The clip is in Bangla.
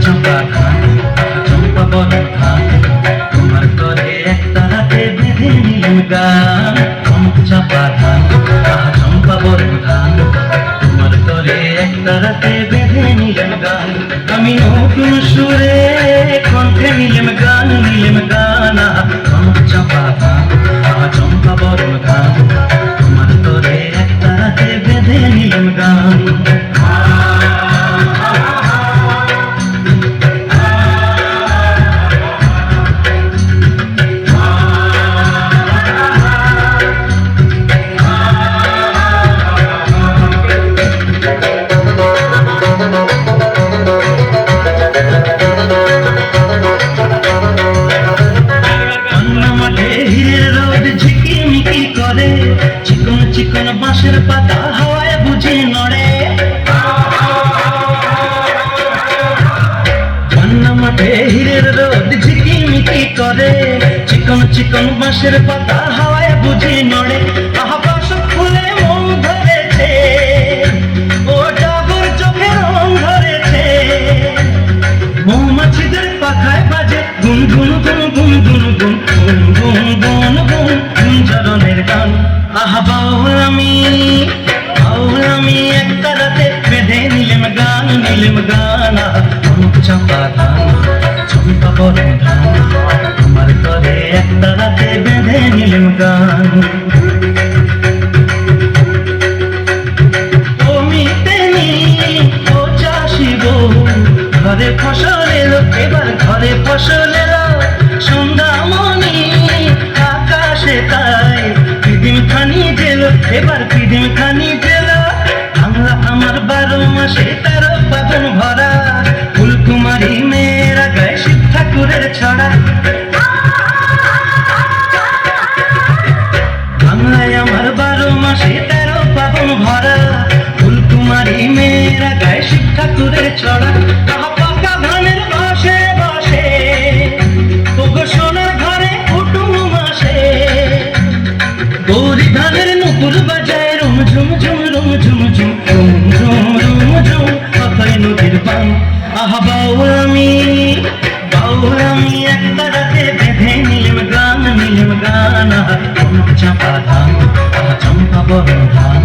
চম্পা ধান চম্পা বড় ধান তোমার করে একটা হাতে বেঁধে নিলাম গান। চম্পা ধান চম্পা বড় ধান তোমার করে একটা হাতে বেঁধে নিলাম গান। আমি নতুন সুরে কণ্ঠে নিলাম গান চম্পা ধান চম্পা বড় ধান তোমার করে একটা হাতে বেঁধে নিলাম গান। চিকন চিকন বাঁশের পাতা হাওয়ায় বুঝি নড়ে। বন্যা মাঠে হীরের রোদ ঝিকিমিকি করে। চিকন চিকন বাঁশের পাতা হাওয়ায় বুঝি নড়ে। আহবাস ফুলে মন ধরেছে, ও টগর চোখে রং ধরেছে। মৌমাছিদের পাখায় বাজে গুন গুন গুন গুন গুন গুন গুন গুন গুন গুন গুঞ্জরনের গান। আহা বাউল আমি একটা রাতে বেঁধে নিলাম গান চম্পা ধান চম্পা বড় ধান তোমার করে একটা রাতে বেঁধে নিলাম গান। ও মিতেনি ও চাষি বউ ঘরে ফসল এলো, এবার ঘরে ফসল এলো। সন্ধ্যামণি আকাশে তাই পিদিম খানি জেল, এবার পিদিম খানি জেল। বাংলা আমার 12 মাসে 13 পাবন ভরা। ফুলকুমারী মেয়েরা গায়ে শিব ঠাকুরের ছড়া। বাংলায় আমার 12 মাসে 13 পাবন ভরা। ফুলকুমারী মেয়েরা গায়ে শিব ঠাকুরের ছড়া। পাকা ধানের বসে বসে ওগো সোনার ঘরে কুটুম আসে। গৌরী ধানের নুপুর বাজায় রুম ঝুম ঝুম রুম ঝুম ঝুম রুম ঝুম রুম ঝুম কথায় নদীর বান। আহা বাউল আমি একটা রাতে বেঁধে নিলাম গান চম্পা ধান চম্পা বড় ধান।